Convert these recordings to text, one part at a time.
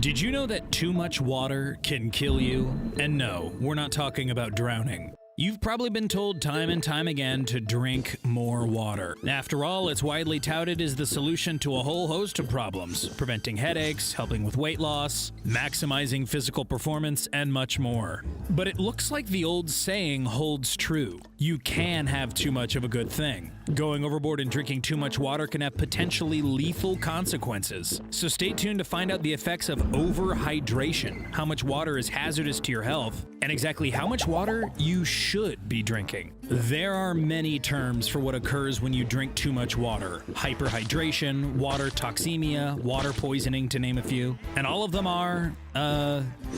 Did you know that too much water can kill you? And no, we're not talking about drowning. You've probably been told time and time again to drink more water. After all, it's widely touted as the solution to a whole host of problems, preventing headaches, helping with weight loss, maximizing physical performance, and much more. But it looks like the old saying holds true. You can have too much of a good thing. Going overboard and drinking too much water can have potentially lethal consequences. So stay tuned to find out the effects of overhydration, how much water is hazardous to your health, and exactly how much water you should be drinking. There are many terms for what occurs when you drink too much water. Hyperhydration, water toxemia, water poisoning, to name a few. And all of them are,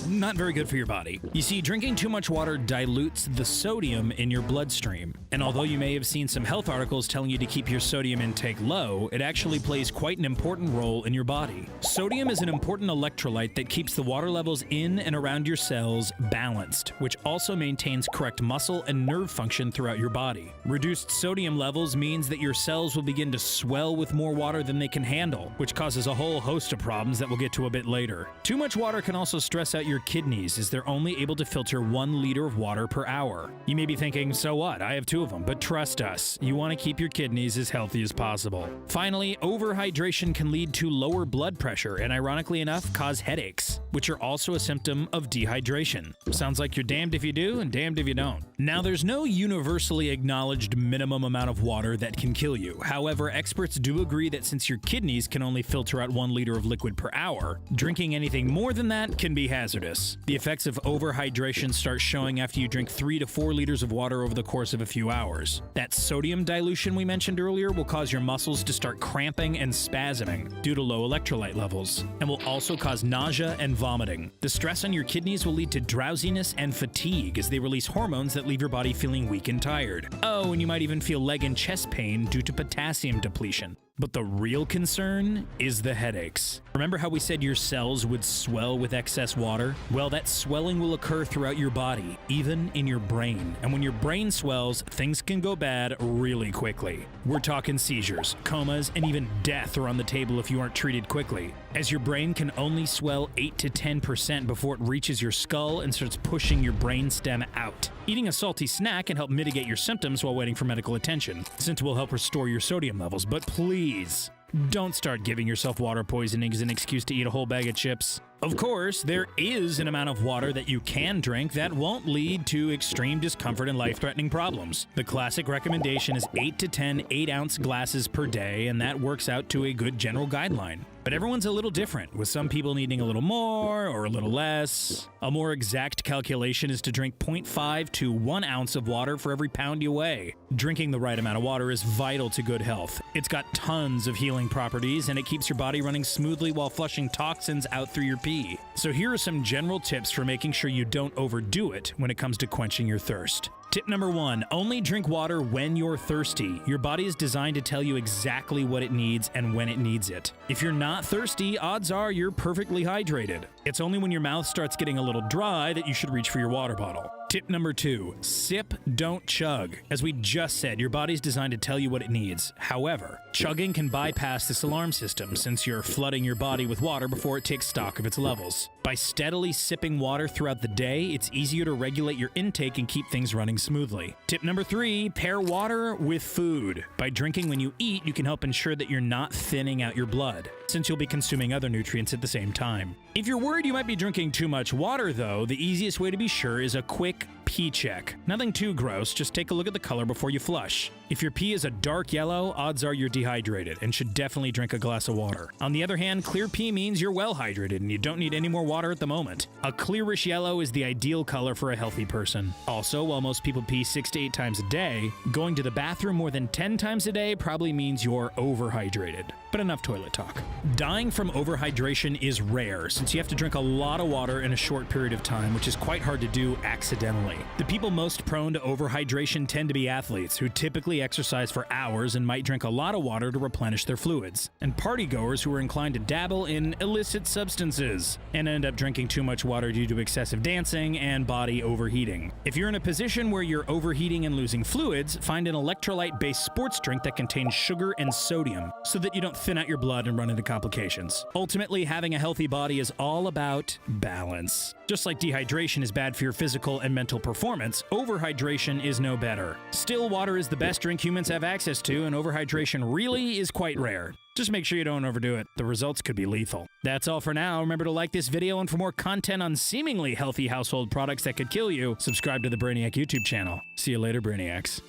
not very good for your body. You see, drinking too much water dilutes the sodium in your bloodstream. And although you may have seen some health articles telling you to keep your sodium intake low, it actually plays quite an important role in your body. Sodium is an important electrolyte that keeps the water levels in and around your cells balanced, which also maintains correct muscle and nerve function throughout your body. Reduced sodium levels means that your cells will begin to swell with more water than they can handle, which causes a whole host of problems that we'll get to a bit later. Too much water can also stress out your kidneys, as they're only able to filter 1 liter of water per hour. You may be thinking, so what? I have 2 of them. But trust us, you want to keep your kidneys as healthy as possible. Finally, overhydration can lead to lower blood pressure and, ironically enough, cause headaches, which are also a symptom of dehydration. Sounds like you're damned if you do and damned if you don't. Now, there's no universally acknowledged minimum amount of water that can kill you. However, experts do agree that since your kidneys can only filter out 1 liter of liquid per hour, drinking anything more than that can be hazardous. The effects of overhydration start showing after you drink 3 to 4 liters of water over the course of a few hours. That sodium dilution we mentioned earlier will cause your muscles to start cramping and spasming due to low electrolyte levels, and will also cause nausea and vomiting. The stress on your kidneys will lead to drowsiness and fatigue as they release hormones that leave your body feeling weak and tired. Oh, and you might even feel leg and chest pain due to potassium depletion. But the real concern is the headaches. Remember how we said your cells would swell with excess water? Well, that swelling will occur throughout your body, even in your brain. And when your brain swells, things can go bad really quickly. We're talking seizures, comas, and even death are on the table if you aren't treated quickly, as your brain can only swell 8 to 10% before it reaches your skull and starts pushing your brain stem out. Eating a salty snack can help mitigate your symptoms while waiting for medical attention, since it will help restore your sodium levels, but please, don't start giving yourself water poisoning as an excuse to eat a whole bag of chips. Of course, there is an amount of water that you can drink that won't lead to extreme discomfort and life-threatening problems. The classic recommendation is 8 to 10 8-ounce glasses per day, and that works out to a good general guideline. But everyone's a little different, with some people needing a little more or a little less. A more exact calculation is to drink 0.5 to 1 ounce of water for every pound you weigh. Drinking the right amount of water is vital to good health. It's got tons of healing properties, and it keeps your body running smoothly while flushing toxins out through your pee. So here are some general tips for making sure you don't overdo it when it comes to quenching your thirst. Tip number 1, only drink water when you're thirsty. Your body is designed to tell you exactly what it needs and when it needs it. If you're not thirsty, odds are you're perfectly hydrated. It's only when your mouth starts getting a little dry that you should reach for your water bottle. Tip number 2, sip, don't chug. As we just said, your body's designed to tell you what it needs. However, chugging can bypass this alarm system since you're flooding your body with water before it takes stock of its levels. By steadily sipping water throughout the day, it's easier to regulate your intake and keep things running smoothly. Tip number 3, pair water with food. By drinking when you eat, you can help ensure that you're not thinning out your blood, since you'll be consuming other nutrients at the same time. If you're worried you might be drinking too much water, though, the easiest way to be sure is a quick pee check. Nothing too gross, just take a look at the color before you flush. If your pee is a dark yellow, odds are you're dehydrated and should definitely drink a glass of water. On the other hand, clear pee means you're well hydrated and you don't need any more water at the moment. A clearish yellow is the ideal color for a healthy person. Also, while most people pee 6 to 8 times a day, going to the bathroom more than 10 times a day probably means you're overhydrated. But enough toilet talk. Dying from overhydration is rare, since you have to drink a lot of water in a short period of time, which is quite hard to do accidentally. The people most prone to overhydration tend to be athletes who typically exercise for hours and might drink a lot of water to replenish their fluids, and partygoers who are inclined to dabble in illicit substances and end up drinking too much water due to excessive dancing and body overheating. If you're in a position where you're overheating and losing fluids, find an electrolyte-based sports drink that contains sugar and sodium so that you don't thin out your blood and run into complications. Ultimately, having a healthy body is all about balance. Just like dehydration is bad for your physical and mental performance, overhydration is no better. Still, water is the best drink humans have access to, and overhydration really is quite rare. Just make sure you don't overdo it. The results could be lethal. That's all for now. Remember to like this video, and for more content on seemingly healthy household products that could kill you, subscribe to the Brainiac YouTube channel. See you later, Brainiacs.